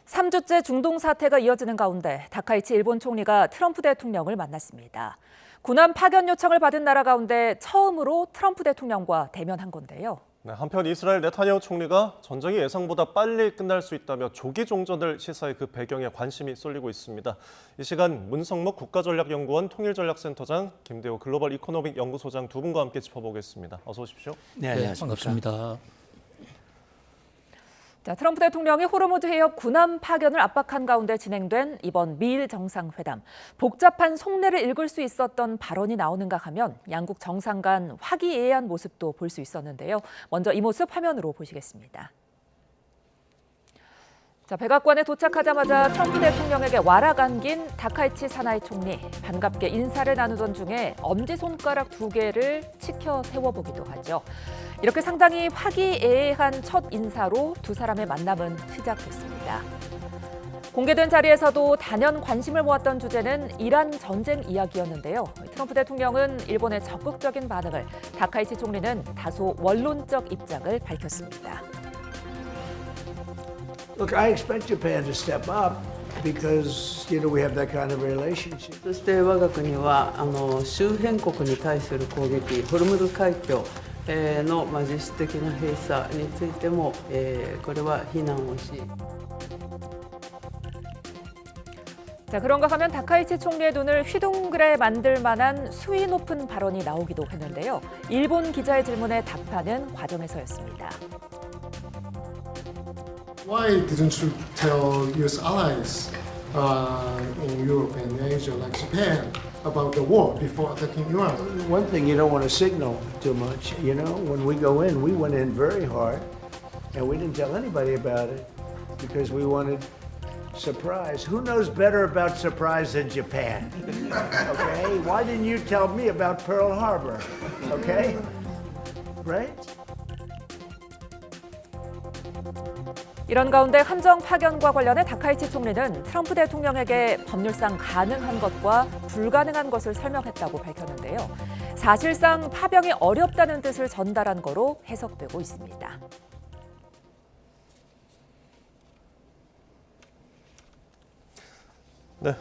3주째 중동 사태가 이어지는 가운데 다카이치 일본 총리가 트럼프 대통령을 만났습니다. 군함 파견 요청을 받은 나라 가운데 처음으로 트럼프 대통령과 대면한 건데요. 한편 이스라엘 네타냐후 총리가 전쟁이 예상보다 빨리 끝날 수 있다며 조기 종전을 시사해 그 배경에 관심이 쏠리고 있습니다. 이 시간 문성목 국가전략연구원 통일전략센터장, 김대호 글로벌 이코노믹 연구소장 두 분과 함께 짚어보겠습니다. 어서 오십시오. 네, 안녕하십니까. 반갑습니다. 자, 트럼프 대통령이 호르무즈 해협 군함 파견을 압박한 가운데 진행된 이번 미일 정상회담. 복잡한 속내를 읽을 수 있었던 발언이 나오는가 하면 양국 정상 간 화기애애한 모습도 볼 수 있었는데요. 먼저 이 모습 화면으로 보시겠습니다. 자, 백악관에 도착하자마자 트럼프 대통령에게 와락 안긴 다카이치 사나이 총리. 반갑게 인사를 나누던 중에 엄지손가락 2개를 치켜 세워보기도 하죠. 이렇게 상당히 화기애애한 첫 인사로 두 사람의 만남은 시작됐습니다. 공개된 자리에서도 단연 관심을 모았던 주제는 이란 전쟁 이야기였는데요. 트럼프 대통령은 일본의 적극적인 반응을, 다카이치 총리는 다소 원론적 입장을 밝혔습니다. Look, I expect Japan to step up because, we have that kind of relationship. そして我が国は周辺国に対する攻撃、ホルムズ海峡の実質的な閉鎖についても、これは非難をし。 자, 그런가 하면 다카이치 총리의 눈을 휘둥그레 만들 만한 수위 높은 발언이 나오기도 했는데요. 일본 기자의 질문에 답하는 과정에서였습니다. Why didn't you tell US allies in Europe and Asia, like Japan, about the war before attacking Iran? One thing you don't want to signal too much. When we go in, we went in very hard, and we didn't tell anybody about it because we wanted surprise. Who knows better about surprise than Japan? Okay? Why didn't you tell me about Pearl Harbor? Okay? Right? 이런 가운데 함정 파견과 관련해 다카이치 총리는 트럼프 대통령에게 법률상 가능한 것과 불가능한 것을 설명했다고 밝혔는데요. 사실상 파병이 어렵다는 뜻을 전달한 거로 해석되고 있습니다. 네,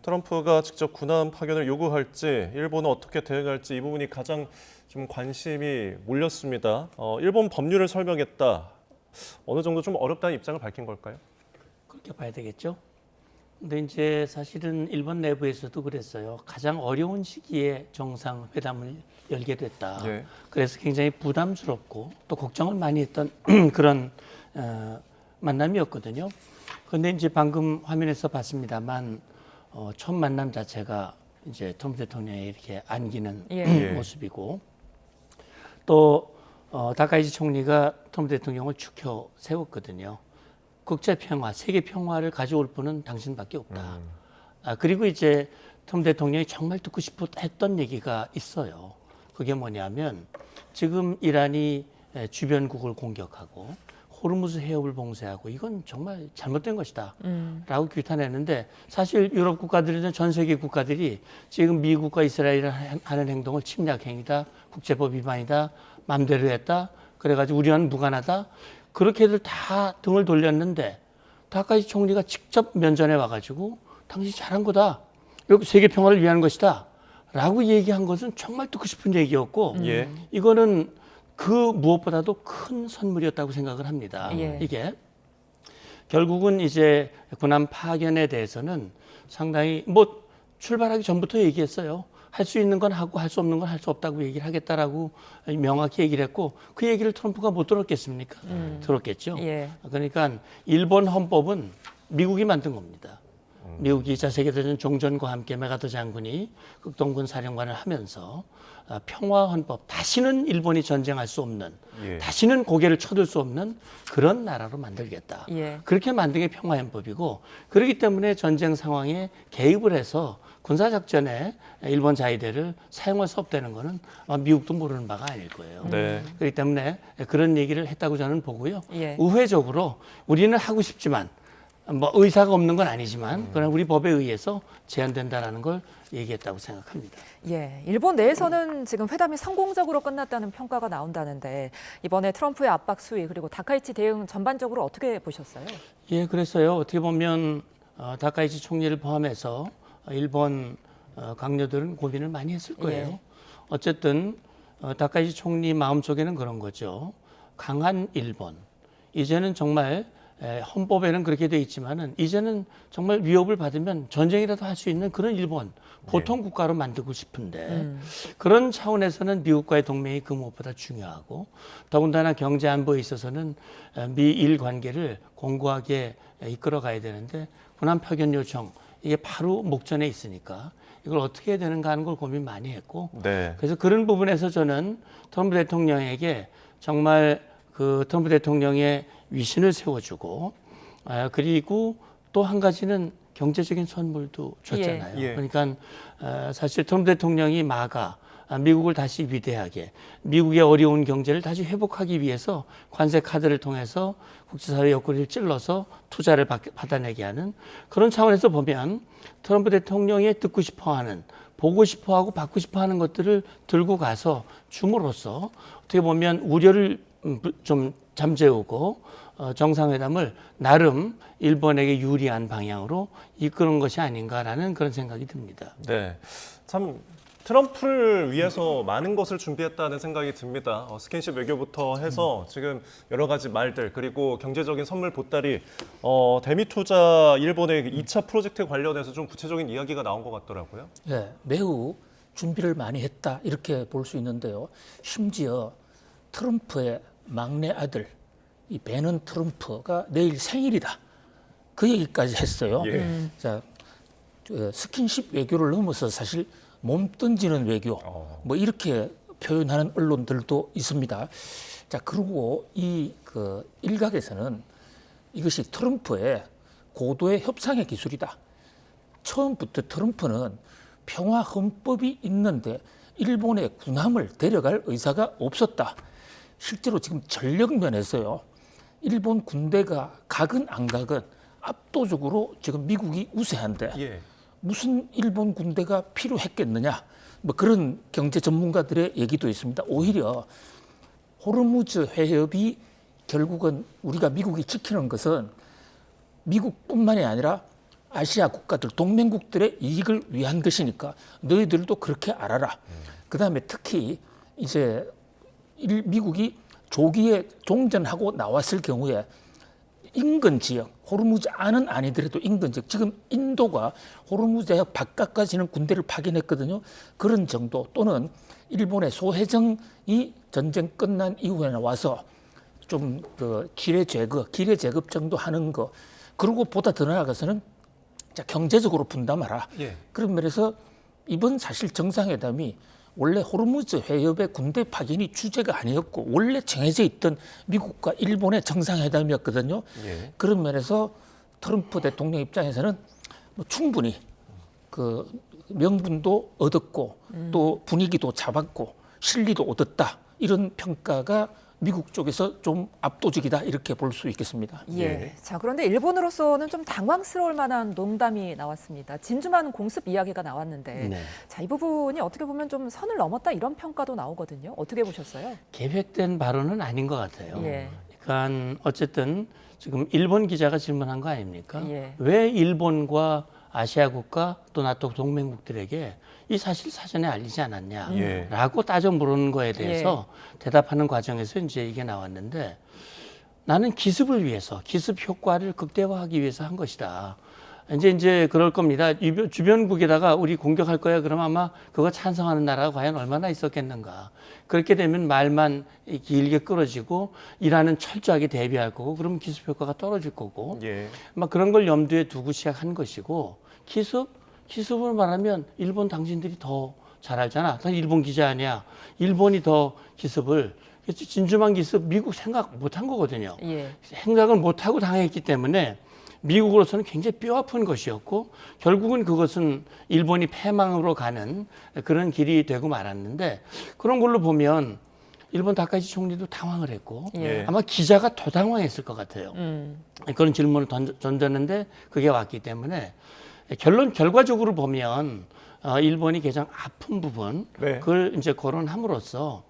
트럼프가 직접 군함 파견을 요구할지, 일본은 어떻게 대응할지 이 부분이 가장 좀 관심이 몰렸습니다. 일본 법률을 설명했다. 어느 정도 좀 어렵다는 입장을 밝힌 걸까요? 그렇게 봐야 되겠죠. 근데 이제 사실은 일본 내부에서도 그랬어요. 가장 어려운 시기에 정상회담을 열게 됐다. 예. 그래서 굉장히 부담스럽고 또 걱정을 많이 했던 그런 만남이었거든요. 그런데 이제 방금 화면에서 봤습니다만 첫 만남 자체가 이제 트럼프 대통령이 이렇게 안기는 모습이고, 또 다카이치 총리가 트럼프 대통령을 추켜 세웠거든요. 국제 평화, 세계 평화를 가져올 분은 당신밖에 없다. 그리고 이제 트럼프 대통령이 정말 듣고 싶어 했던 얘기가 있어요. 그게 뭐냐면 지금 이란이 주변국을 공격하고 호르무즈 해협을 봉쇄하고 이건 정말 잘못된 것이다 라고 규탄했는데, 사실 유럽 국가들이나 전 세계 국가들이 지금 미국과 이스라엘이 하는 행동을 침략 행위다, 국제법 위반이다, 맘대로 했다, 그래가지고 우리와는 무관하다, 그렇게들 다 등을 돌렸는데 다카이치 총리가 직접 면전에 와가지고 당신이 잘한 거다, 이렇게 세계 평화를 위한 것이다 라고 얘기한 것은 정말 듣고 싶은 얘기였고, 이거는 그 무엇보다도 큰 선물이었다고 생각을 합니다. 이게 결국은 이제 군함 파견에 대해서는 상당히 출발하기 전부터 얘기했어요. 할 수 있는 건 하고 할 수 없는 건 할 수 없다고 얘기를 하겠다라고 명확히 얘기를 했고, 그 얘기를 트럼프가 못 들었겠습니까? 들었겠죠. 그러니까 일본 헌법은 미국이 만든 겁니다. 미국이 2차 세계대전 종전과 함께 메가더 장군이 극동군 사령관을 하면서 평화 헌법, 다시는 일본이 전쟁할 수 없는, 다시는 고개를 쳐들 수 없는 그런 나라로 만들겠다. 그렇게 만든 게 평화 헌법이고, 그렇기 때문에 전쟁 상황에 개입을 해서 군사작전에 일본 자위대를 사용할 수 없다는 거는 미국도 모르는 바가 아닐 거예요. 그렇기 때문에 그런 얘기를 했다고 저는 보고요. 의회적으로 우리는 하고 싶지만 뭐 의사가 없는 건 아니지만 그러나 우리 법에 의해서 제한된다라는 걸 얘기했다고 생각합니다. 예, 일본 내에서는 지금 회담이 성공적으로 끝났다는 평가가 나온다는데 이번에 트럼프의 압박 수위 그리고 다카이치 대응 전반적으로 어떻게 보셨어요? 예, 그래서요. 어떻게 보면 다카이치 총리를 포함해서 일본 강요들은 고민을 많이 했을 거예요. 예. 어쨌든 다카이치 총리 마음속에는 그런 거죠. 강한 일본. 이제는 정말 헌법에는 그렇게 돼 있지만은 이제는 정말 위협을 받으면 전쟁이라도 할 수 있는 그런 일본 보통 국가로 만들고 싶은데 그런 차원에서는 미국과의 동맹이 그 무엇보다 중요하고 더군다나 경제 안보에 있어서는 미일 관계를 공고하게 이끌어 가야 되는데 군함 파견 요청 이게 바로 목전에 있으니까 이걸 어떻게 해야 되는가 하는 걸 고민 많이 했고 네. 그래서 그런 부분에서 저는 트럼프 대통령에게 정말 그 트럼프 대통령의 위신을 세워주고 그리고 또 한 가지는 경제적인 선물도 줬잖아요. 예. 그러니까 사실 트럼프 대통령이 미국을 다시 위대하게 미국의 어려운 경제를 다시 회복하기 위해서 관세 카드를 통해서 국제사회 여건을 찔러서 투자를 받아내게 하는 그런 차원에서 보면 트럼프 대통령이 듣고 싶어하는 보고 싶어하고 받고 싶어하는 것들을 들고 가서 줌으로써 어떻게 보면 우려를 좀 잠재우고 정상회담을 나름 일본에게 유리한 방향으로 이끄는 것이 아닌가라는 그런 생각이 듭니다. 네, 참 트럼프를 위해서 많은 것을 준비했다는 생각이 듭니다. 스킨십 외교부터 해서 지금 여러 가지 말들 그리고 경제적인 선물 보따리 대미 투자 일본의 2차 프로젝트 관련해서 좀 구체적인 이야기가 나온 것 같더라고요. 네, 매우 준비를 많이 했다 이렇게 볼 수 있는데요. 심지어 트럼프의 막내 아들 이 베넌 트럼프가 내일 생일이다 그 얘기까지 했어요. 예. 자, 스킨십 외교를 넘어서 사실 몸 던지는 외교 뭐 이렇게 표현하는 언론들도 있습니다. 자, 그리고 이 그 일각에서는 이것이 트럼프의 고도의 협상의 기술이다. 처음부터 트럼프는 평화 헌법이 있는데 일본의 군함을 데려갈 의사가 없었다. 실제로 지금 전력 면에서요. 일본 군대가 가건 안 가건 압도적으로 지금 미국이 우세한데 예. 무슨 일본 군대가 필요했겠느냐. 뭐 그런 경제 전문가들의 얘기도 있습니다. 오히려 호르무즈 해협이 결국은 우리가 미국이 지키는 것은 미국뿐만이 아니라 아시아 국가들, 동맹국들의 이익을 위한 것이니까 너희들도 그렇게 알아라. 그다음에 특히 이제 미국이 조기에 종전하고 나왔을 경우에 인근 지역, 호르무즈 안은 아니더라도 인근 지역, 지금 인도가 호르무즈 해협 바깥까지는 군대를 파견했거든요. 그런 정도 또는 일본의 소해정이 전쟁 끝난 이후에 나와서 좀 그 기뢰 제급 정도 하는 거. 그리고 보다 더 나아가서는 자, 경제적으로 분담하라. 예. 그런 면에서 이번 사실 정상회담이 원래 호르무즈 해협의 군대 파견이 주제가 아니었고 원래 정해져 있던 미국과 일본의 정상회담이었거든요. 예. 그런 면에서 트럼프 대통령 입장에서는 뭐 충분히 그 명분도 얻었고 또 분위기도 잡았고 실리도 얻었다. 이런 평가가 미국 쪽에서 좀 압도적이다 이렇게 볼 수 있겠습니다. 예. 자, 그런데 일본으로서는 좀 당황스러울 만한 농담이 나왔습니다. 진주만 공습 이야기가 나왔는데 네. 자, 이 부분이 어떻게 보면 좀 선을 넘었다 이런 평가도 나오거든요. 어떻게 보셨어요? 계획된 발언은 아닌 것 같아요. 예. 그러니까 어쨌든 지금 일본 기자가 질문한 거 아닙니까? 예. 왜 일본과 아시아 국가 또 나토 동맹국들에게 이 사실 사전에 알리지 않았냐라고 예. 따져 물은 거에 대해서 대답하는 과정에서 이제 이게 나왔는데 나는 기습을 위해서 기습 효과를 극대화하기 위해서 한 것이다. 이제 그럴 겁니다. 주변국에다가 우리 공격할 거야. 그러면 아마 그거 찬성하는 나라가 과연 얼마나 있었겠는가. 그렇게 되면 말만 길게 끌어지고 이란은 철저하게 대비할 거고 그러면 기습 효과가 떨어질 거고 예. 막 그런 걸 염두에 두고 시작한 것이고 기습을 말하면 일본 당신들이 더 잘 알잖아. 난 일본 기자 아니야. 일본이 더 기습을 진주만 기습 미국 생각 못한 거거든요. 예. 생각을 못하고 당했기 때문에 미국으로서는 굉장히 뼈아픈 것이었고 결국은 그것은 일본이 패망으로 가는 그런 길이 되고 말았는데 그런 걸로 보면 일본 다카이치 총리도 당황을 했고 예. 아마 기자가 더 당황했을 것 같아요. 그런 질문을 던졌는데 그게 왔기 때문에 결과적으로 보면 일본이 가장 아픈 부분 네. 그걸 이제 거론함으로써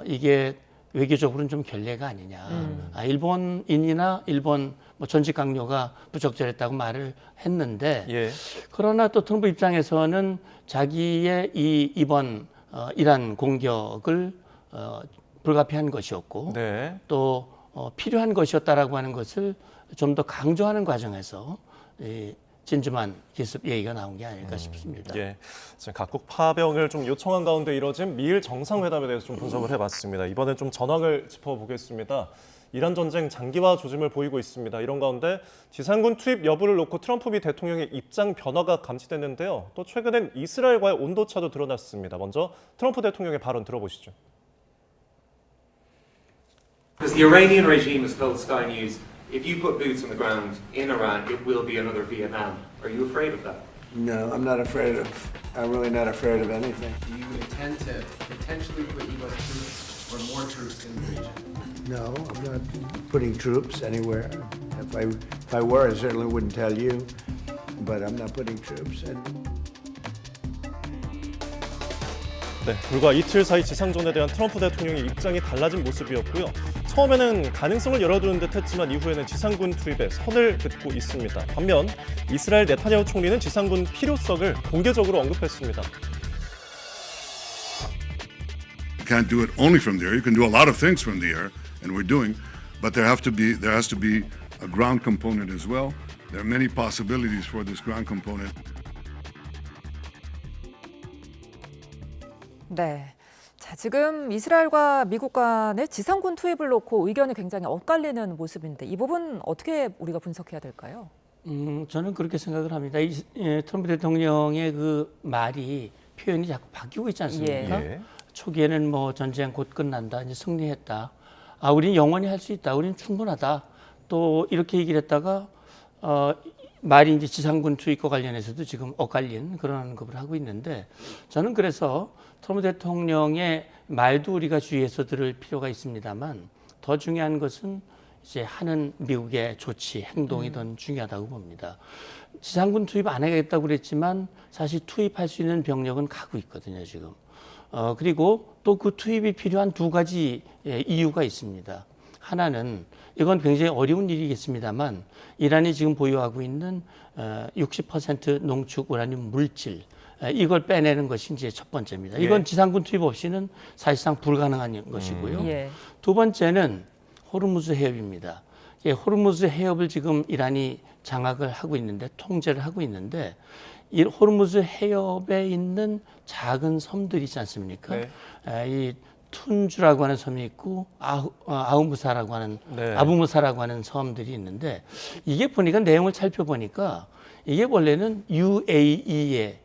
이게 외교적으로는 좀 결례가 아니냐. 일본인이나 일본 뭐 전직 강요가 부적절했다고 말을 했는데 예. 그러나 또 트럼프 입장에서는 자기의 이번 이란 공격을 불가피한 것이었고 네. 또 필요한 것이었다라고 하는 것을 좀 더 강조하는 과정에서 이 진주만 기습 얘기가 나온 게 아닐까 싶습니다. 예. 지금 각국 파병을 좀 요청한 가운데 이뤄진 미일 정상회담에 대해서 좀 분석을 해봤습니다. 이번엔 좀 전황을 짚어보겠습니다. 이란 전쟁 장기화 조짐을 보이고 있습니다. 이런 가운데 지상군 투입 여부를 놓고 트럼프 미 대통령의 입장 변화가 감지됐는데요. 또 최근엔 이스라엘과의 온도차도 드러났습니다. 먼저 트럼프 대통령의 발언 들어보시죠. Because the Iranian regime has told Sky News, if you put boots on the ground in Iran, it will be another Vietnam. Are you afraid of that? No, I'm not afraid of. I'm really not afraid of anything. Do you intend to potentially put U.S. troops or more troops in the region? No, I'm not putting troops anywhere. If I were, I certainly wouldn't tell you. But I'm not putting troops in. 네, 불과 이틀 사이 지상전에 대한 트럼프 대통령의 입장이 달라진 모습이었고요. 처음에는 가능성을 열어두는 듯했지만 이후에는 지상군 투입에 선을 긋고 있습니다. 반면 이스라엘 네타냐후 총리는 지상군 필요성을 공개적으로 언급했습니다. You can't do it only from the air. You can do a lot of things from the air, and we're doing, but there has to be a ground component as well. There are many possibilities for this ground component. 네. 자, 지금 이스라엘과 미국 간의 지상군 투입을 놓고 의견이 굉장히 엇갈리는 모습인데 이 부분 어떻게 우리가 분석해야 될까요? 저는 그렇게 생각을 합니다. 트럼프 대통령의 그 말이 표현이 자꾸 바뀌고 있지 않습니까? 예. 초기에는 뭐 전쟁 곧 끝난다, 이제 승리했다. 우린 영원히 할 수 있다. 우린 충분하다. 또 이렇게 얘기를 했다가 말이 이제 지상군 투입과 관련해서도 지금 엇갈린 그런 언급을 하고 있는데 저는 그래서 트럼프 대통령의 말도 우리가 주의해서 들을 필요가 있습니다만 더 중요한 것은 이제 하는 미국의 조치, 행동이 더 중요하다고 봅니다. 지상군 투입 안 하겠다고 그랬지만 사실 투입할 수 있는 병력은 가고 있거든요, 지금. 그리고 또 그 투입이 필요한 두 가지 이유가 있습니다. 하나는 이건 굉장히 어려운 일이겠습니다만 이란이 지금 보유하고 있는 60% 농축 우라늄 물질 이걸 빼내는 것이 이제 첫 번째입니다. 이건 지상군 투입 없이는 사실상 불가능한 것이고요. 예. 두 번째는 호르무즈 해협입니다. 호르무즈 해협을 지금 이란이 장악을 하고 있는데 통제를 하고 있는데 이 호르무즈 해협에 있는 작은 섬들이 있지 않습니까? 네. 이 툰주라고 하는 섬이 있고 아우무사라고 하는 네. 아부무사라고 하는 섬들이 있는데 이게 보니까 내용을 살펴보니까 이게 원래는 UAE가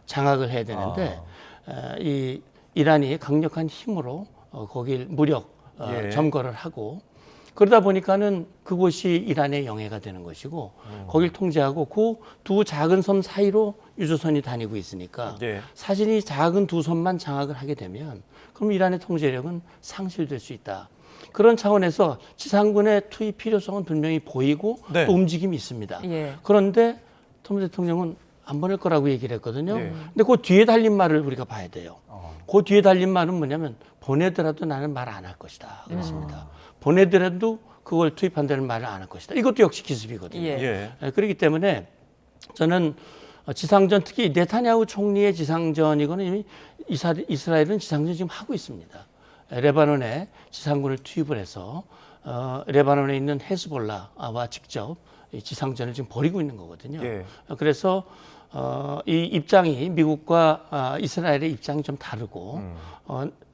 장악을 해야 되는데 이 이란이 강력한 힘으로 거길 무력 점거를 하고 그러다 보니까는 그곳이 이란의 영해가 되는 것이고 거길 통제하고 그 두 작은 섬 사이로 유조선이 다니고 있으니까 사실 이 작은 두 섬만 장악을 하게 되면 그럼 이란의 통제력은 상실될 수 있다. 그런 차원에서 지상군의 투입 필요성은 분명히 보이고 또 움직임이 있습니다. 예. 그런데 트럼프 대통령은 안 보낼 거라고 얘기를 했거든요. 근데 그 뒤에 달린 말을 우리가 봐야 돼요. 그 뒤에 달린 말은 뭐냐면 보내더라도 나는 말 안 할 것이다. 그렇습니다. 보내더라도 그걸 투입한다는 말을 안 할 것이다. 이것도 역시 기습이거든요. 그렇기 때문에 저는 지상전 특히 네타냐후 총리의 지상전이거는 이미 이스라엘은 지상전 지금 하고 있습니다. 레바논에 지상군을 투입을 해서 레바논에 있는 헤즈볼라와 직접 지상전을 지금 벌이고 있는 거거든요. 그래서 이 입장이 미국과 이스라엘의 입장이 좀 다르고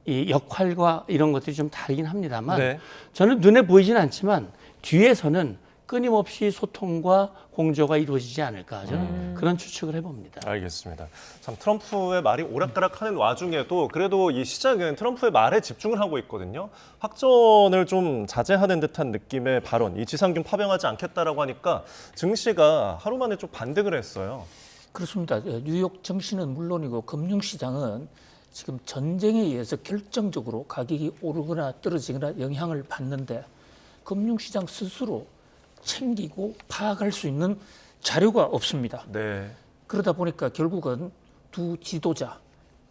이 역할과 이런 것들이 좀 다르긴 합니다만 저는 눈에 보이지는 않지만 뒤에서는 끊임없이 소통과 공조가 이루어지지 않을까 저는 그런 추측을 해봅니다. 알겠습니다. 참 트럼프의 말이 오락가락하는 와중에도 그래도 이 시장은 트럼프의 말에 집중을 하고 있거든요. 확전을 좀 자제하는 듯한 느낌의 발언, 이 지상군 파병하지 않겠다라고 하니까 증시가 하루 만에 좀 반등을 했어요. 그렇습니다. 뉴욕 증시는 물론이고 금융시장은 지금 전쟁에 의해서 결정적으로 가격이 오르거나 떨어지거나 영향을 받는데 금융시장 스스로 챙기고 파악할 수 있는 자료가 없습니다. 네. 그러다 보니까 결국은 두 지도자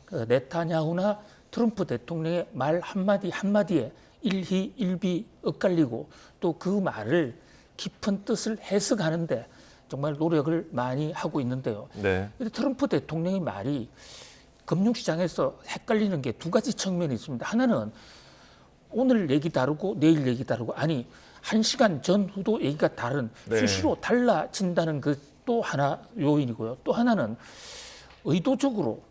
네타냐후나 트럼프 대통령의 말 한마디 한마디에 일희일비 엇갈리고 또 그 말을 깊은 뜻을 해석하는데 정말 노력을 많이 하고 있는데요. 네. 근데 트럼프 대통령의 말이 금융시장에서 헷갈리는 게 두 가지 측면이 있습니다. 하나는 오늘 얘기 다르고 내일 얘기 다르고 아니 1시간 전후도 얘기가 다른 네. 수시로 달라진다는 그 또 하나 요인이고요. 또 하나는 의도적으로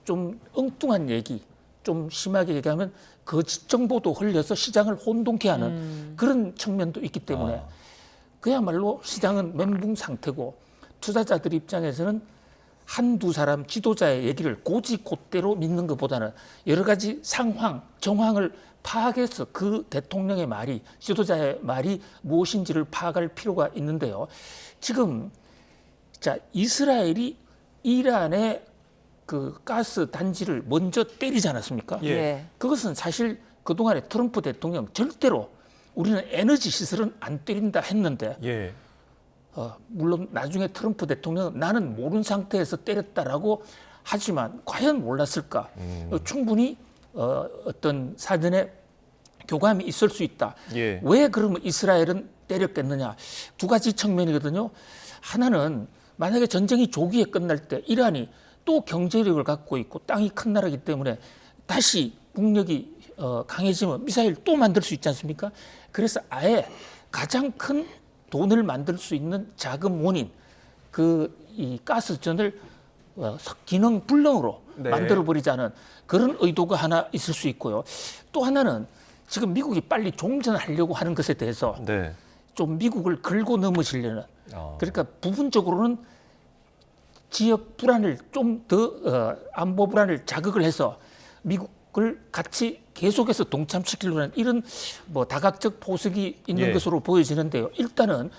좀 엉뚱한 얘기, 좀 심하게 얘기하면 거짓 정보도 흘려서 시장을 혼동케 하는 그런 측면도 있기 때문에 그야말로 시장은 멘붕 상태고 투자자들 입장에서는 한두 사람 지도자의 얘기를 고지곧대로 믿는 것보다는 여러 가지 상황, 정황을 파악해서 그 대통령의 말이, 지도자의 말이 무엇인지를 파악할 필요가 있는데요. 지금 자 이스라엘이 이란의 그 가스 단지를 먼저 때리지 않았습니까? 예. 그것은 사실 그동안에 트럼프 대통령 절대로 우리는 에너지 시설은 안 때린다 했는데 예. 물론 나중에 트럼프 대통령은 나는 모르는 상태에서 때렸다라고 하지만 과연 몰랐을까? 충분히 어떤 사전에 교감이 있을 수 있다. 예. 왜 그러면 이스라엘은 때렸겠느냐? 두 가지 측면이거든요. 하나는 만약에 전쟁이 조기에 끝날 때 이란이 또 경제력을 갖고 있고 땅이 큰 나라이기 때문에 다시 국력이 강해지면 미사일 또 만들 수 있지 않습니까? 그래서 아예 가장 큰 돈을 만들 수 있는 자금 원인, 이 가스전을 기능 불능으로 네. 만들어버리자는 그런 의도가 하나 있을 수 있고요. 또 하나는 지금 미국이 빨리 종전하려고 하는 것에 대해서 네. 좀 미국을 긁고 넘어지려는 그러니까 부분적으로는 지역 불안을 좀 더 안보 불안을 자극을 해서 미국을 같이 계속해서 동참시키려는 이런 뭐 다각적 포석이 있는 예. 것으로 보여지는데요. 일단은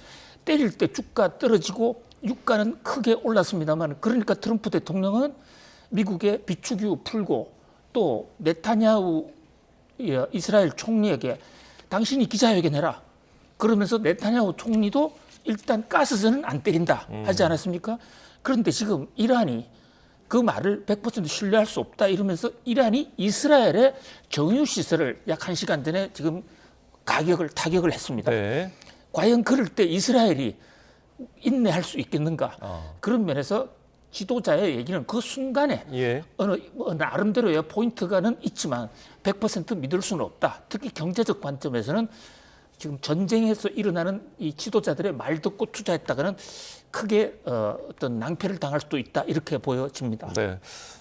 때릴 때 주가 떨어지고 유가는 크게 올랐습니다만 그러니까 트럼프 대통령은 미국의 비축유 풀고 또 네타냐후 이스라엘 총리에게 당신이 기자회견해라. 그러면서 네타냐후 총리도 일단 가스전은 안 때린다 하지 않았습니까? 그런데 지금 이란이 그 말을 100% 신뢰할 수 없다 이러면서 이란이 이스라엘의 정유 시설을 약 1시간 전에 지금 타격을 했습니다. 네. 과연 그럴 때 이스라엘이 인내할 수 있겠는가? 그런 면에서 지도자의 얘기는 그 순간에 예. 어느 나름대로의 포인트가는 있지만 100% 믿을 수는 없다. 특히 경제적 관점에서는 지금 전쟁에서 일어나는 이 지도자들의 말 듣고 투자했다가는 크게 어떤 낭패를 당할 수도 있다 이렇게 보여집니다. 네.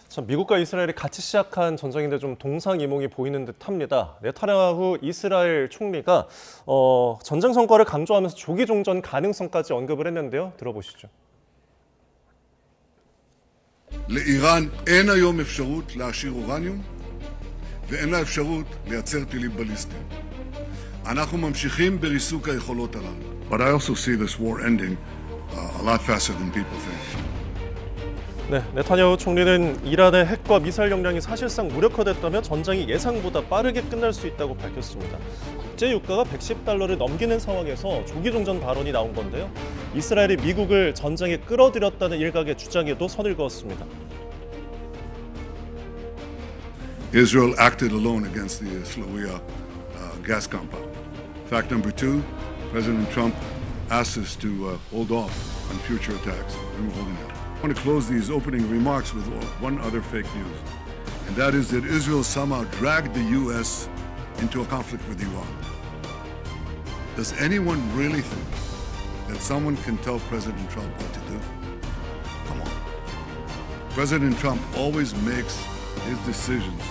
참 미국과 이스라엘이 같이 시작한 전쟁인데 좀 동상이몽이 보이는 듯합니다. 네타냐후 이스라엘 총리가 전쟁 성과를 강조하면서 조기 종전 가능성까지 언급을 했는데요. 들어보시죠. לאיראן אין היום אפשרות להעשיר אורניום ואין לה אפשרות לייצר טילים בליסטיים. אנחנו ממשיכים בריסוק היכולות הללו. But I also see this war ending a lot faster than people think. 네, 네타냐후 총리는 이란의 핵과 미사일 역량이 사실상 무력화됐다며 전쟁이 예상보다 빠르게 끝날 수 있다고 밝혔습니다. 국제 유가가 $110를 넘기는 상황에서 조기 종전 발언이 나온 건데요. 이스라엘이 미국을 전쟁에 끌어들였다는 일각의 주장에도 선을 그었습니다. Israel acted alone against the Slawiya gas compound. Fact number two, President Trump asked us to hold off on future attacks, and we're holding out. I want to close these opening remarks with one other fake news, and that is that Israel somehow dragged the U.S. into a conflict with Iran. Does anyone really think that someone can tell President Trump what to do? Come on. President Trump always makes his decisions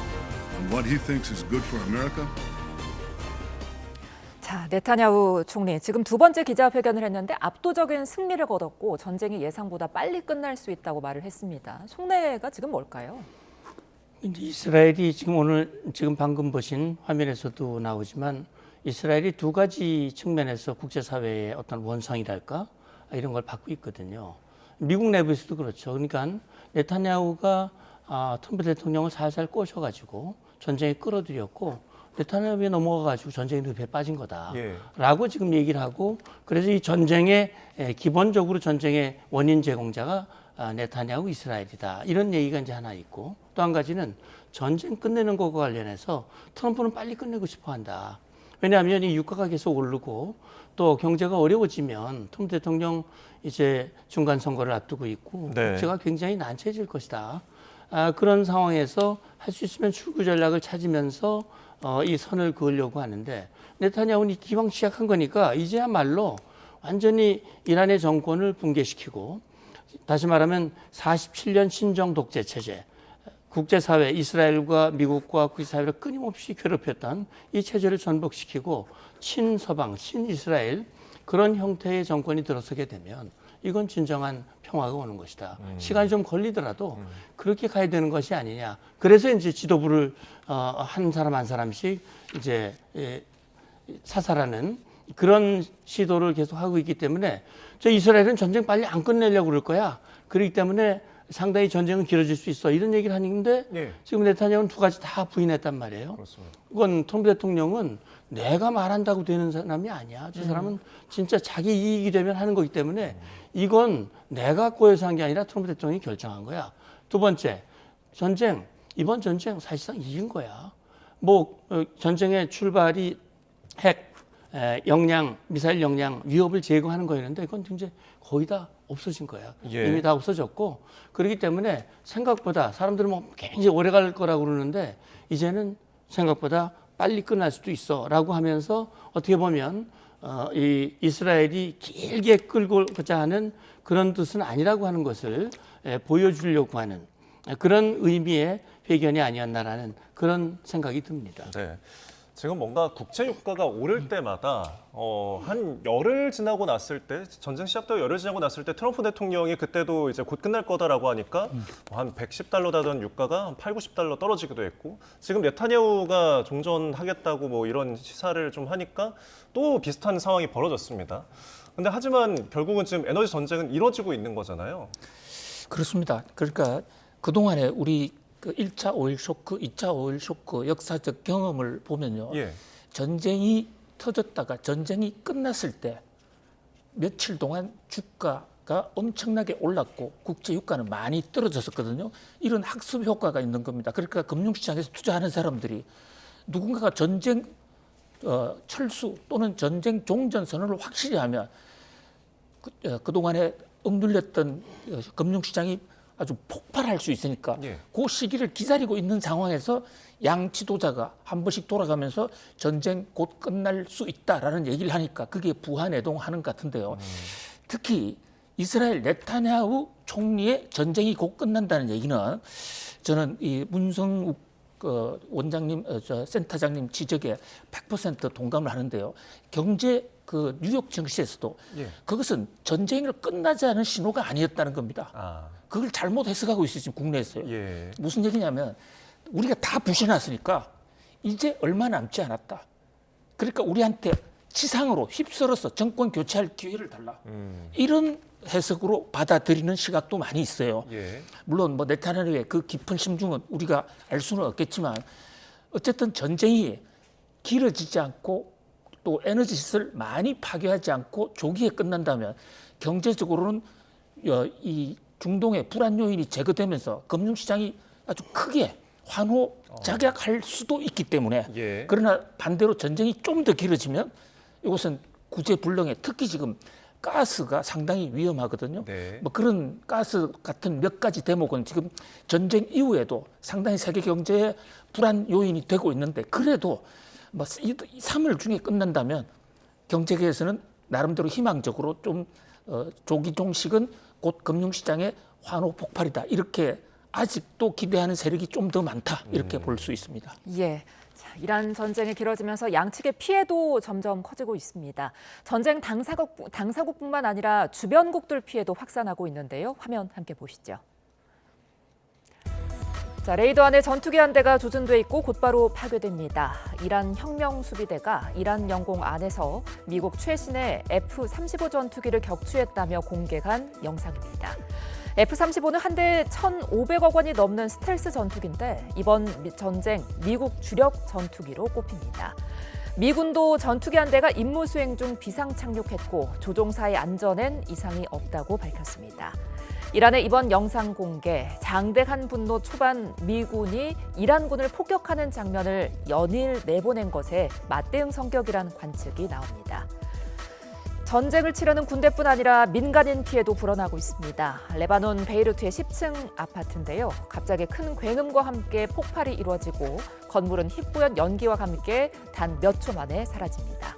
on what he thinks is good for America. 자, 네타냐후 총리 지금 두 번째 기자회견을 했는데 압도적인 승리를 거뒀고 전쟁이 예상보다 빨리 끝날 수 있다고 말을 했습니다. 속내가 지금 뭘까요? 이스라엘이 지금 방금 보신 화면에서도 나오지만 이스라엘이 두 가지 측면에서 국제사회의 어떤 원성이랄까 이런 걸 받고 있거든요. 미국 내부에서도 그렇죠. 그러니까 네타냐후가 트럼프 대통령을 살살 꼬셔가지고 전쟁에 끌어들였고 네타냐후에 넘어가가지고 전쟁이 늪에 빠진 거다라고 지금 얘기를 하고 그래서 이 전쟁의 기본적으로 전쟁의 원인 제공자가 네타냐후 이스라엘이다 이런 얘기가 이제 하나 있고 또 한 가지는 전쟁 끝내는 것과 관련해서 트럼프는 빨리 끝내고 싶어한다. 왜냐하면 이 유가가 계속 오르고 또 경제가 어려워지면 트럼프 대통령 이제 중간 선거를 앞두고 있고 국제가 굉장히 난처해질 것이다. 그런 상황에서 할 수 있으면 출구 전략을 찾으면서 이 선을 그으려고 하는데 네타냐후는 기왕 시작한 거니까 이제야말로 완전히 이란의 정권을 붕괴시키고 다시 말하면 47년 신정 독재 체제 국제사회 이스라엘과 미국과 국제사회를 끊임없이 괴롭혔던 이 체제를 전복시키고 친서방, 친이스라엘 그런 형태의 정권이 들어서게 되면 이건 진정한 평화가 오는 것이다. 시간이 좀 걸리더라도 그렇게 가야 되는 것이 아니냐. 그래서 이제 지도부를 한 사람 한 사람씩 이제 사살하는 그런 시도를 계속 하고 있기 때문에 저 이스라엘은 전쟁 빨리 안 끝내려고 그럴 거야. 그렇기 때문에 상당히 전쟁은 길어질 수 있어. 이런 얘기를 하는데 지금 네타냐후는 두 가지 다 부인했단 말이에요. 그렇습니다. 이건 트럼프 대통령은 내가 말한다고 되는 사람이 아니야. 저 사람은 진짜 자기 이익이 되면 하는 거기 때문에 이건 내가 꼬여서 한 게 아니라 트럼프 대통령이 결정한 거야. 두 번째, 전쟁. 이번 전쟁 사실상 이긴 거야. 뭐 전쟁의 출발이 핵, 역량, 미사일 역량, 위협을 제거하는 거였는데 이건 이제 거의 다 없어진 거야. 이미 다 없어졌고 그렇기 때문에 생각보다 사람들은 뭐 굉장히 오래 갈 거라고 그러는데 이제는 생각보다 빨리 끝날 수도 있어라고 하면서 어떻게 보면 이 이스라엘이 길게 끌고자 하는 그런 뜻은 아니라고 하는 것을 보여주려고 하는 그런 의미의 회견이 아니었나라는 그런 생각이 듭니다. 네. 지금 뭔가 국제 유가가 오를 때마다 한 열흘 지나고 났을 때 전쟁 시작되고 열흘 지나고 났을 때 트럼프 대통령이 그때도 이제 곧 끝날 거다라고 하니까 한 110달러 다던 유가가 한 8, 90달러 떨어지기도 했고 지금 네타냐후가 종전하겠다고 뭐 이런 시사를 좀 하니까 또 비슷한 상황이 벌어졌습니다. 근데 하지만 결국은 지금 에너지 전쟁은 이뤄지고 있는 거잖아요. 그렇습니다. 그러니까 그동안에 우리 그 1차 오일 쇼크, 2차 오일 쇼크 역사적 경험을 보면요. 전쟁이 터졌다가 전쟁이 끝났을 때 며칠 동안 주가가 엄청나게 올랐고 국제 유가는 많이 떨어졌었거든요. 이런 학습 효과가 있는 겁니다. 그러니까 금융시장에서 투자하는 사람들이 누군가가 전쟁 철수 또는 전쟁 종전 선언을 확실히 하면 그동안에 억눌렸던 금융시장이 아주 폭발할 수 있으니까 그 시기를 기다리고 있는 상황에서 양 지도자가 한 번씩 돌아가면서 전쟁 곧 끝날 수 있다라는 얘기를 하니까 그게 부하내동하는 것 같은데요. 특히 이스라엘 네타냐후 총리의 전쟁이 곧 끝난다는 얘기는 저는 이 문성욱 원장님, 센터장님 지적에 100% 동감을 하는데요. 경제 그 뉴욕 증시에서도 그것은 전쟁을 끝나지 않은 신호가 아니었다는 겁니다. 그걸 잘못 해석하고 있어요, 지금 국내에서요. 무슨 얘기냐면 우리가 다 부셔놨으니까 이제 얼마 남지 않았다. 그러니까 우리한테 치상으로 휩쓸어서 정권 교체할 기회를 달라. 이런 해석으로 받아들이는 시각도 많이 있어요. 물론 뭐 네타냐후의 그 깊은 심중은 우리가 알 수는 없겠지만 어쨌든 전쟁이 길어지지 않고 또 에너지 시설 많이 파괴하지 않고 조기에 끝난다면 경제적으로는 이 중동의 불안 요인이 제거되면서 금융시장이 아주 크게 환호작약할 수도 있기 때문에 그러나 반대로 전쟁이 좀 더 길어지면 이것은 구제불능에 특히 지금 가스가 상당히 위험하거든요. 뭐 그런 가스 같은 몇 가지 대목은 지금 전쟁 이후에도 상당히 세계 경제의 불안 요인이 되고 있는데 그래도 뭐 3월 중에 끝난다면 경제계에서는 나름대로 희망적으로 좀 조기 종식은 곧 금융시장의 환호 폭발이다. 이렇게 아직도 기대하는 세력이 좀 더 많다. 이렇게 볼 수 있습니다. 자, 이란 전쟁이 길어지면서 양측의 피해도 점점 커지고 있습니다. 전쟁 당사국뿐만 아니라 주변국들 피해도 확산하고 있는데요. 화면 함께 보시죠. 자, 레이더 안에 전투기 한 대가 조준돼 있고 곧바로 파괴됩니다. 이란 혁명수비대가 이란 영공 안에서 미국 최신의 F-35 전투기를 격추했다며 공개한 영상입니다. F-35는 한 대에 1,500억 원이 넘는 스텔스 전투기인데 이번 전쟁 미국 주력 전투기로 꼽힙니다. 미군도 전투기 한 대가 임무 수행 중 비상 착륙했고 조종사의 안전엔 이상이 없다고 밝혔습니다. 이란의 이번 영상 공개, 장대한 분노 초반 미군이 이란군을 폭격하는 장면을 연일 내보낸 것에 맞대응 성격이라는 관측이 나옵니다. 전쟁을 치르는 군대뿐 아니라 민간인 피해도 불어나고 있습니다. 레바논 베이루트의 10층 아파트인데요. 갑자기 큰 굉음과 함께 폭발이 이루어지고 건물은 희뿌연 연기와 함께 단 몇 초 만에 사라집니다.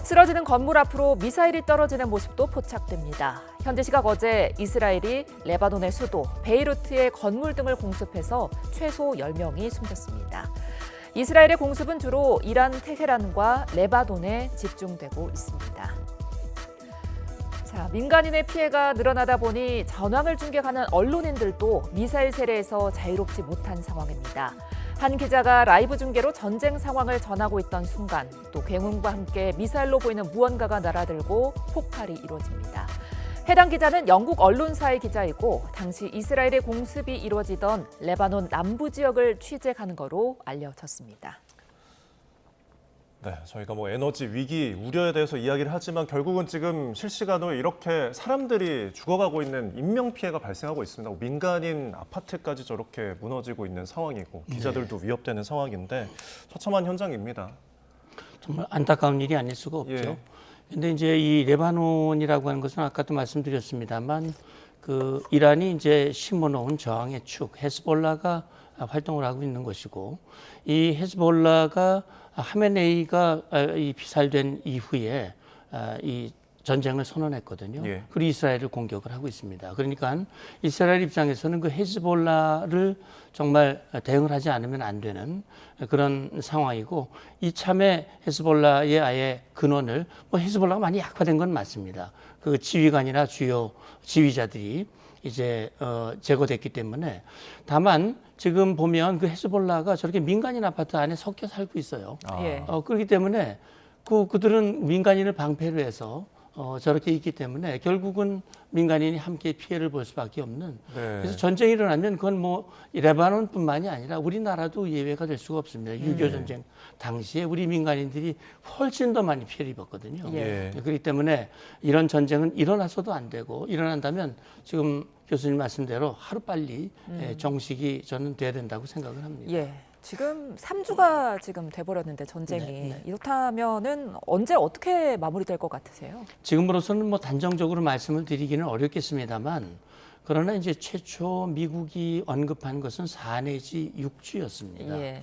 쓰러지는 건물 앞으로 미사일이 떨어지는 모습도 포착됩니다. 현지 시각 어제 이스라엘이 레바논의 수도 베이루트의 건물 등을 공습해서 최소 10명이 숨졌습니다. 이스라엘의 공습은 주로 이란 테헤란과 레바논에 집중되고 있습니다. 자, 민간인의 피해가 늘어나다 보니 전황을 중계하는 언론인들도 미사일 세례에서 자유롭지 못한 상황입니다. 한 기자가 라이브 중계로 전쟁 상황을 전하고 있던 순간 또 굉음과 함께 미사일로 보이는 무언가가 날아들고 폭발이 이루어집니다. 해당 기자는 영국 언론사의 기자이고 당시 이스라엘의 공습이 이루어지던 레바논 남부 지역을 취재하는 거로 알려졌습니다. 네, 저희가 에너지 위기 우려에 대해서 이야기를 하지만 결국은 지금 실시간으로 이렇게 사람들이 죽어가고 있는 인명 피해가 발생하고 있습니다. 민간인 아파트까지 저렇게 무너지고 있는 상황이고 기자들도 위협되는 상황인데 처참한 현장입니다. 정말 안타까운 일이 아닐 수가 없죠. 근데 이제 이 레바논이라고 하는 것은 아까도 말씀드렸습니다만 그 이란이 이제 심어놓은 저항의 축 헤즈볼라가 활동을 하고 있는 것이고 이 헤즈볼라가 하메네이가 이 피살된 이후에 이 전쟁을 선언했거든요. 그리고 이스라엘을 공격을 하고 있습니다. 그러니까 이스라엘 입장에서는 그 헤즈볼라를 정말 대응을 하지 않으면 안 되는 그런 상황이고 이참에 헤즈볼라의 아예 근원을 헤즈볼라가 많이 약화된 건 맞습니다. 그 지휘관이나 주요 지휘자들이 이제 제거됐기 때문에 다만 지금 보면 그 헤즈볼라가 저렇게 민간인 아파트 안에 섞여 살고 있어요. 그렇기 때문에 그들은 민간인을 방패로 해서 저렇게 있기 때문에 결국은 민간인이 함께 피해를 볼 수밖에 없는. 그래서 전쟁이 일어나면 그건 레바논뿐만이 아니라 우리나라도 예외가 될 수가 없습니다. 6.25 전쟁 당시에 우리 민간인들이 훨씬 더 많이 피해를 입었거든요. 그렇기 때문에 이런 전쟁은 일어나서도 안 되고 일어난다면 지금 교수님 말씀대로 하루빨리 정식이 저는 돼야 된다고 생각을 합니다. 지금 3주가 지금 돼버렸는데 전쟁이 이렇다면은 언제 어떻게 마무리될 것 같으세요? 지금으로서는 단정적으로 말씀을 드리기는 어렵겠습니다만 그러나 이제 최초 미국이 언급한 것은 4 내지 6주였습니다.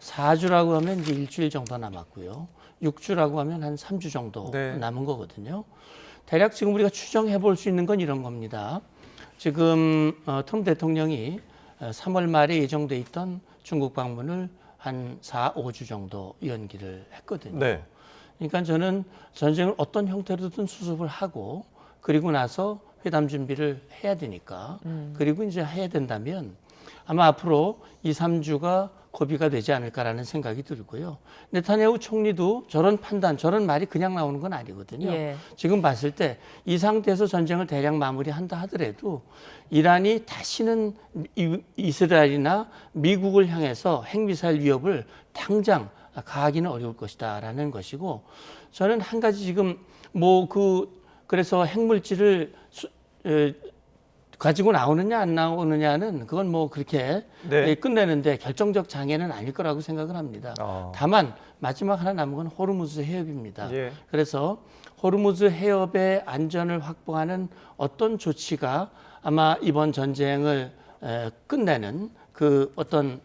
4주라고 하면 이제 일주일 정도 남았고요. 6주라고 하면 한 3주 정도 남은 거거든요. 대략 지금 우리가 추정해 볼 수 있는 건 이런 겁니다. 지금 트럼프 대통령이 3월 말에 예정돼 있던 중국 방문을 한 4, 5주 정도 연기를 했거든요. 그러니까 저는 전쟁을 어떤 형태로든 수습을 하고 그리고 나서 회담 준비를 해야 되니까 그리고 이제 해야 된다면 아마 앞으로 2, 3주가 고비가 되지 않을까라는 생각이 들고요. 네타냐후 총리도 저런 판단, 저런 말이 그냥 나오는 건 아니거든요. 지금 봤을 때 이 상태에서 전쟁을 대략 마무리한다 하더라도 이란이 다시는 이스라엘이나 미국을 향해서 핵미사일 위협을 당장 가하기는 어려울 것이다라는 것이고 저는 한 가지 지금 그래서 핵물질을 가지고 나오느냐 안 나오느냐는 그건 그렇게 끝내는데 결정적 장애는 아닐 거라고 생각을 합니다. 다만 마지막 하나 남은 건 호르무즈 해협입니다. 그래서 호르무즈 해협의 안전을 확보하는 어떤 조치가 아마 이번 전쟁을 끝내는 그 어떤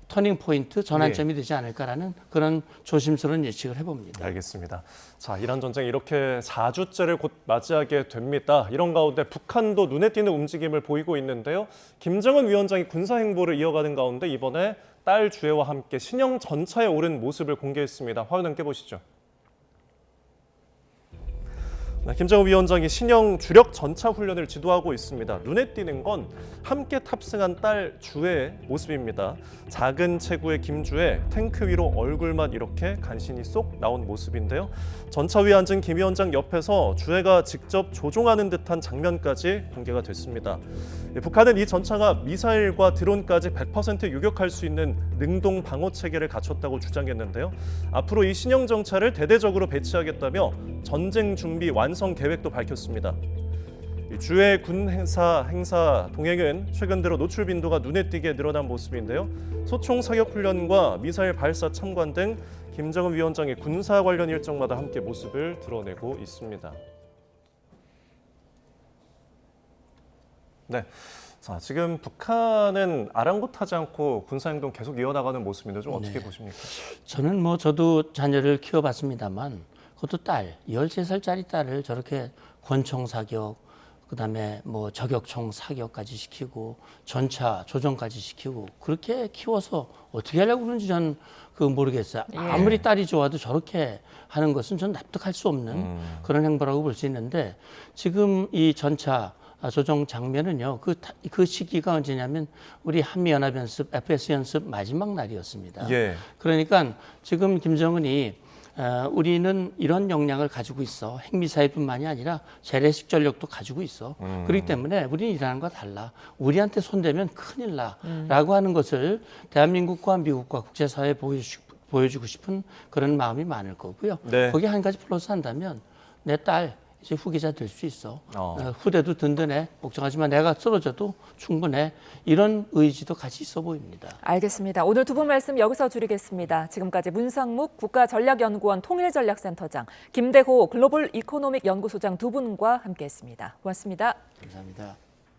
터닝 포인트, 전환점이 되지 않을까라는 그런 조심스러운 예측을 해봅니다. 알겠습니다. 자, 이란 전쟁 이렇게 4주째를 곧 맞이하게 됩니다. 이런 가운데 북한도 눈에 띄는 움직임을 보이고 있는데요. 김정은 위원장이 군사 행보를 이어가는 가운데 이번에 딸 주애와 함께 신형 전차에 오른 모습을 공개했습니다. 화면 함께 보시죠. 김정은 위원장이 신형 주력 전차 훈련을 지도하고 있습니다. 눈에 띄는 건 함께 탑승한 딸 주의 모습입니다. 작은 체구의 김주혜, 탱크 위로 얼굴만 이렇게 간신히 쏙 나온 모습인데요. 전차 위에 앉은 김 위원장 옆에서 주혜가 직접 조종하는 듯한 장면까지 공개가 됐습니다. 북한은 이 전차가 미사일과 드론까지 100% 유격할 수 있는 능동 방어 체계를 갖췄다고 주장했는데요. 앞으로 이 신형 전차를 대대적으로 배치하겠다며 전쟁 준비 완성 계획도 밝혔습니다. 주의 군 행사 동행은 최근 들어 노출 빈도가 눈에 띄게 늘어난 모습인데요. 소총 사격 훈련과 미사일 발사 참관 등 김정은 위원장의 군사 관련 일정마다 함께 모습을 드러내고 있습니다. 네. 자, 지금 북한은 아랑곳하지 않고 군사행동 계속 이어나가는 모습인데 좀 어떻게 보십니까? 저는 저도 자녀를 키워봤습니다만 그것도 딸, 13살짜리 딸을 저렇게 권총 사격, 그다음에 저격총 사격까지 시키고 전차 조정까지 시키고 그렇게 키워서 어떻게 하려고 그러는지 저는 모르겠어요. 아무리 딸이 좋아도 저렇게 하는 것은 전 납득할 수 없는 그런 행보라고 볼 수 있는데 지금 이 전차 조정 장면은요. 그 시기가 언제냐면 우리 한미연합연습, FS 연습 마지막 날이었습니다. 그러니까 지금 김정은이 우리는 이런 역량을 가지고 있어. 핵미사일뿐만이 아니라 재래식 전력도 가지고 있어. 그렇기 때문에 우리는 이란과 거 달라. 우리한테 손대면 큰일 나. 라고 하는 것을 대한민국과 미국과 국제사회에 보여주고 싶은 그런 마음이 많을 거고요. 거기에 한 가지 플러스 한다면 내 딸 이제 후계자 될 수 있어. 후대도 든든해. 걱정하지 마. 내가 쓰러져도 충분해. 이런 의지도 같이 있어 보입니다. 알겠습니다. 오늘 두 분 말씀 여기서 줄이겠습니다. 지금까지 문상묵 국가전략연구원 통일전략센터장, 김대호 글로벌 이코노믹 연구소장 두 분과 함께했습니다. 고맙습니다. 감사합니다.